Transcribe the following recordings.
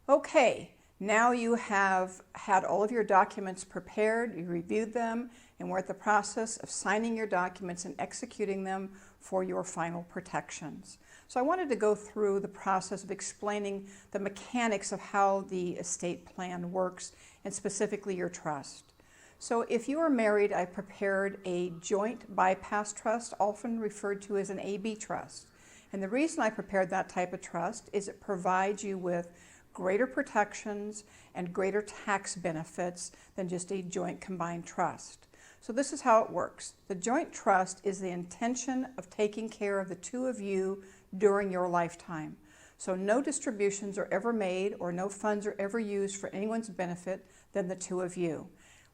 Okay, now you have had all of your documents prepared, you reviewed them, and we're at the process of signing your documents and executing them for your final protections. So I wanted to go through the process of explaining the mechanics of how the estate plan works, and specifically your trust. So if you are married, I prepared a joint bypass trust, often referred to as an AB trust. And the reason I prepared that type of trust is it provides you with greater protections and greater tax benefits than just a joint combined trust. So this is how it works. The joint trust is the intention of taking care of the two of you during your lifetime. So no distributions are ever made or no funds are ever used for anyone's benefit than the two of you.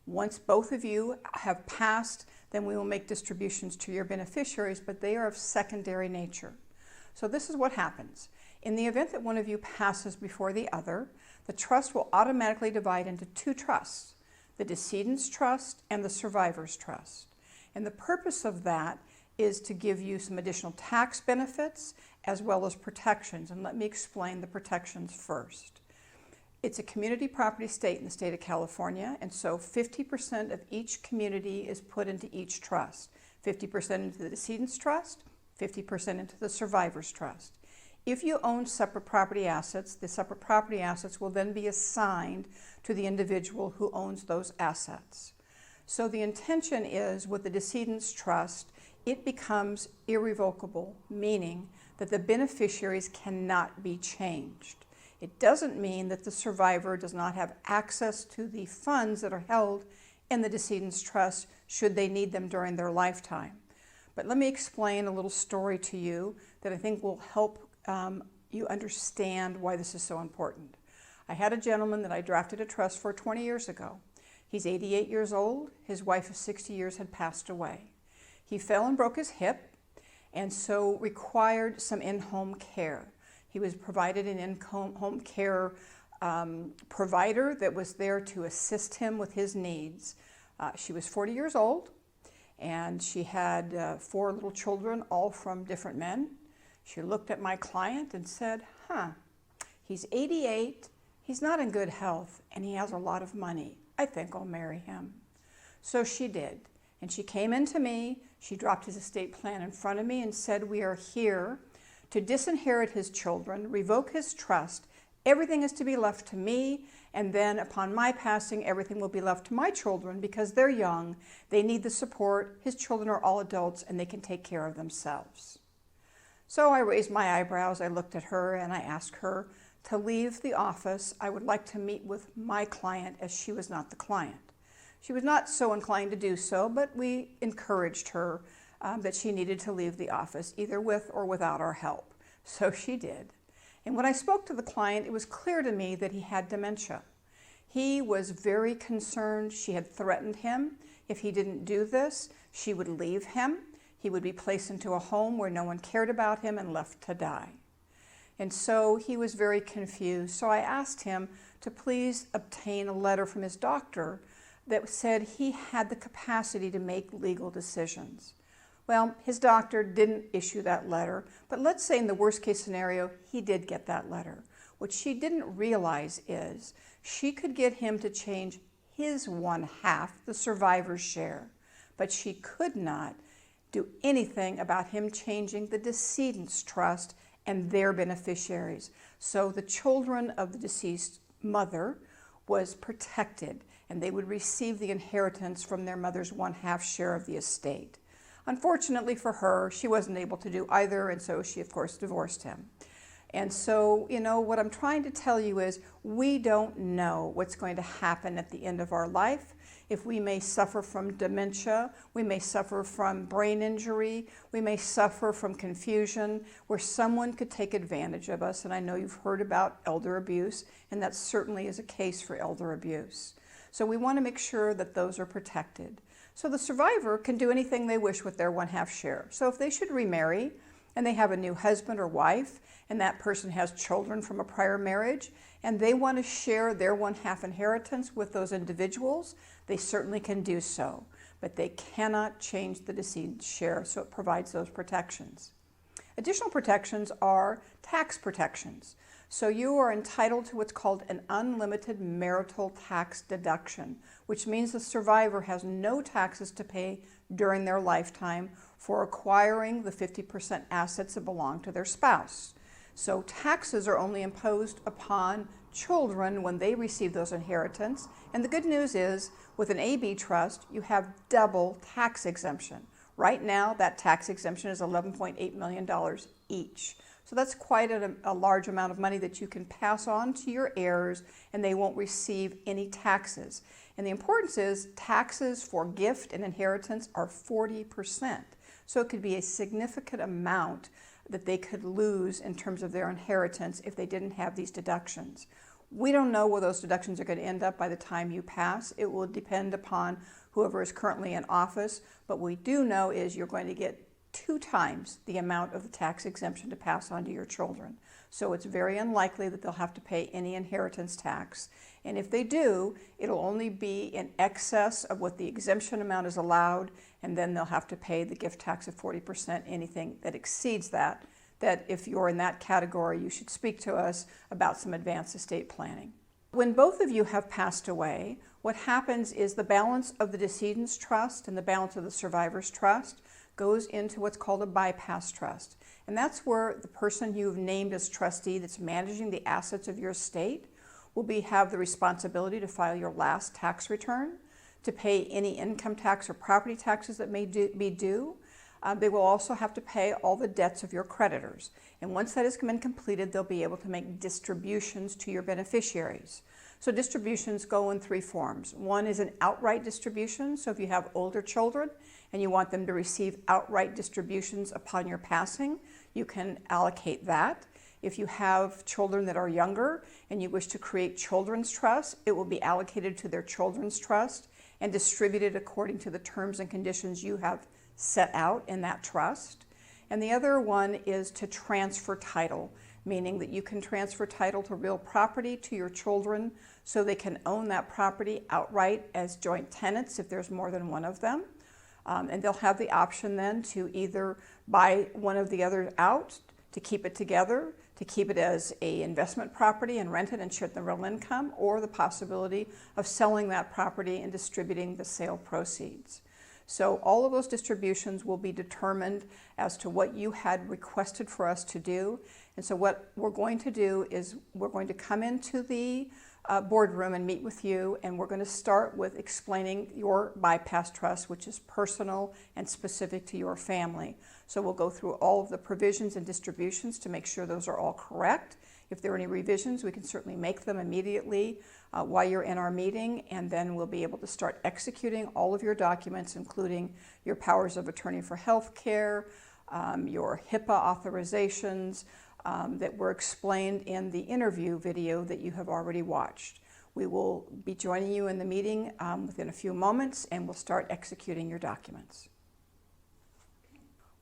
Once both of you have passed, then we will make distributions to your beneficiaries, but they are of secondary nature. So this is what happens. In the event that one of you passes before the other, the trust will automatically divide into two trusts, the decedent's trust and the survivor's trust. And the purpose of that is to give you some additional tax benefits as well as protections. And let me explain the protections first. It's a community property estate in the state of California, and so 50% of each community is put into each trust. 50% into the decedent's trust, 50% into the survivor's trust. If you own separate property assets, the separate property assets will then be assigned to the individual who owns those assets. So the intention is with the decedent's trust, it becomes irrevocable, meaning that the beneficiaries cannot be changed. It doesn't mean that the survivor does not have access to the funds that are held in the decedent's trust should they need them during their lifetime. But let me explain a little story to you that I think will help you understand why this is so important. I had a gentleman that I drafted a trust for 20 years ago. He's 88 years old. His wife of 60 years had passed away. He fell and broke his hip and so required some in-home care. He was provided an in-home care provider that was there to assist him with his needs. She was 40 years old and she had 4 little children, all from different men. She looked at my client and said, he's 88, he's not in good health, and he has a lot of money. I think I'll marry him. So she did. And she came into me, she dropped his estate plan in front of me and said, we are here to disinherit his children, revoke his trust. Everything is to be left to me, and then upon my passing, everything will be left to my children because they're young, they need the support, his children are all adults, and they can take care of themselves. So I raised my eyebrows, I looked at her, and I asked her to leave the office. I would like to meet with my client as she was not the client. She was not so inclined to do so, but we encouraged her that she needed to leave the office, either with or without our help. So she did. And when I spoke to the client, it was clear to me that he had dementia. He was very concerned. She had threatened him. If he didn't do this, she would leave him. He would be placed into a home where no one cared about him and left to die. And so he was very confused. So I asked him to please obtain a letter from his doctor that said he had the capacity to make legal decisions. Well, his doctor didn't issue that letter, but let's say in the worst case scenario, he did get that letter. What she didn't realize is she could get him to change his 1/2, the survivor's share, but she could not do anything about him changing the decedent's trust and their beneficiaries. So the children of the deceased mother was protected, and they would receive the inheritance from their mother's 1/2 share of the estate. Unfortunately for her, she wasn't able to do either, and so she, of course, divorced him. And so, what I'm trying to tell you is we don't know what's going to happen at the end of our life. If we may suffer from dementia, we may suffer from brain injury, we may suffer from confusion, where someone could take advantage of us. And I know you've heard about elder abuse, and that certainly is a case for elder abuse. So we want to make sure that those are protected. So the survivor can do anything they wish with their 1/2 share. So if they should remarry and they have a new husband or wife, and that person has children from a prior marriage, and they want to share their 1/2 inheritance with those individuals, they certainly can do so. But they cannot change the decedent's share, so it provides those protections. Additional protections are tax protections. So you are entitled to what's called an unlimited marital tax deduction, which means the survivor has no taxes to pay during their lifetime for acquiring the 50% assets that belong to their spouse. So taxes are only imposed upon children when they receive those inheritance. And the good news is, with an AB trust, you have double tax exemption. Right now, that tax exemption is $11.8 million each. So that's quite a large amount of money that you can pass on to your heirs, and they won't receive any taxes. And the importance is taxes for gift and inheritance are 40%. So it could be a significant amount that they could lose in terms of their inheritance if they didn't have these deductions. We don't know where those deductions are going to end up by the time you pass. It will depend upon whoever is currently in office, but we do know is you're going to get 2 times the amount of the tax exemption to pass on to your children. So it's very unlikely that they'll have to pay any inheritance tax. And if they do, it'll only be in excess of what the exemption amount is allowed, and then they'll have to pay the gift tax of 40%, anything that exceeds that if you're in that category, you should speak to us about some advanced estate planning. When both of you have passed away, what happens is the balance of the decedent's trust and the balance of the survivor's trust goes into what's called a bypass trust. And that's where the person you've named as trustee that's managing the assets of your estate will have the responsibility to file your last tax return, to pay any income tax or property taxes that may be due. They will also have to pay all the debts of your creditors. And once that has been completed, they'll be able to make distributions to your beneficiaries. So distributions go in 3 forms. One is an outright distribution. So if you have older children and you want them to receive outright distributions upon your passing, you can allocate that. If you have children that are younger and you wish to create children's trust, it will be allocated to their children's trust and distributed according to the terms and conditions you have set out in that trust. And the other one is to transfer title, meaning that you can transfer title to real property to your children so they can own that property outright as joint tenants if there's more than one of them. And they'll have the option then to either buy one of the others out to keep it together, to keep it as an investment property and rent it and share the real income, or the possibility of selling that property and distributing the sale proceeds. So all of those distributions will be determined as to what you had requested for us to do. And so what we're going to do is we're going to come into the boardroom and meet with you, and we're going to start with explaining your bypass trust, which is personal and specific to your family. So we'll go through all of the provisions and distributions to make sure those are all correct. If there are any revisions, we can certainly make them immediately while you're in our meeting, and then we'll be able to start executing all of your documents, including your powers of attorney for health care, your HIPAA authorizations that were explained in the interview video that you have already watched. We will be joining you in the meeting within a few moments, and we'll start executing your documents.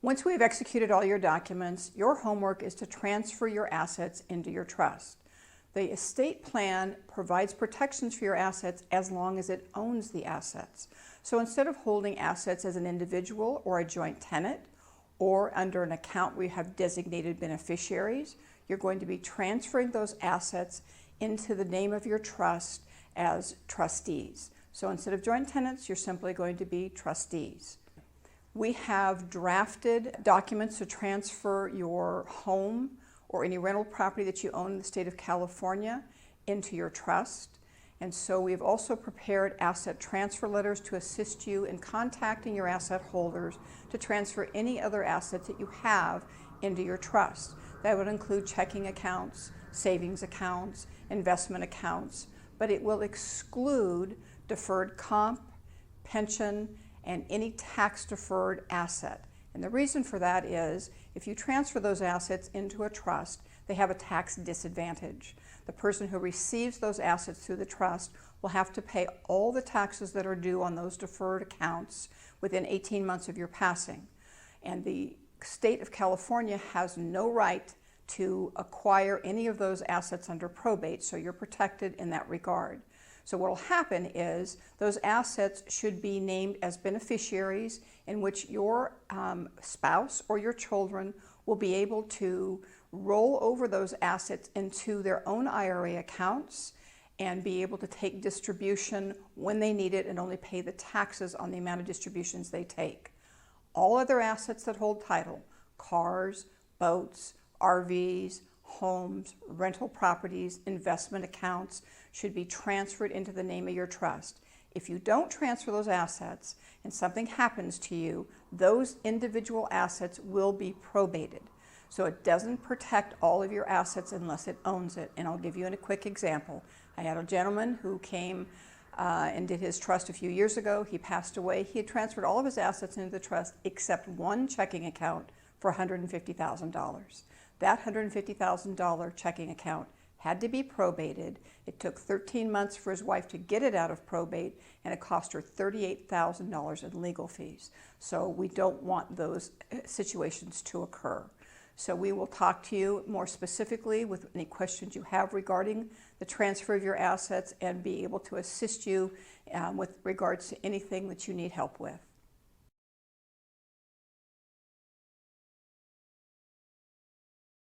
Once we have executed all your documents, your homework is to transfer your assets into your trust. The estate plan provides protections for your assets as long as it owns the assets. So instead of holding assets as an individual or a joint tenant, or under an account where you have designated beneficiaries, you're going to be transferring those assets into the name of your trust as trustees. So instead of joint tenants, you're simply going to be trustees. We have drafted documents to transfer your home or any rental property that you own in the state of California into your trust. And so we've also prepared asset transfer letters to assist you in contacting your asset holders to transfer any other assets that you have into your trust. That would include checking accounts, savings accounts, investment accounts, but it will exclude deferred comp, pension, and any tax-deferred asset. And the reason for that is if you transfer those assets into a trust, they have a tax disadvantage. The person who receives those assets through the trust will have to pay all the taxes that are due on those deferred accounts within 18 months of your passing. And the state of California has no right to acquire any of those assets under probate, so you're protected in that regard. So what will happen is those assets should be named as beneficiaries in which your spouse or your children will be able to roll over those assets into their own IRA accounts and be able to take distribution when they need it and only pay the taxes on the amount of distributions they take. All other assets that hold title, cars, boats, RVs, homes, rental properties, investment accounts, should be transferred into the name of your trust. If you don't transfer those assets and something happens to you, those individual assets will be probated. So it doesn't protect all of your assets unless it owns it. And I'll give you a quick example. I had a gentleman who came and did his trust a few years ago. He passed away. He had transferred all of his assets into the trust except one checking account for $150,000. That $150,000 checking account had to be probated. It took 13 months for his wife to get it out of probate, and it cost her $38,000 in legal fees. So we don't want those situations to occur. So we will talk to you more specifically with any questions you have regarding the transfer of your assets and be able to assist you with regards to anything that you need help with.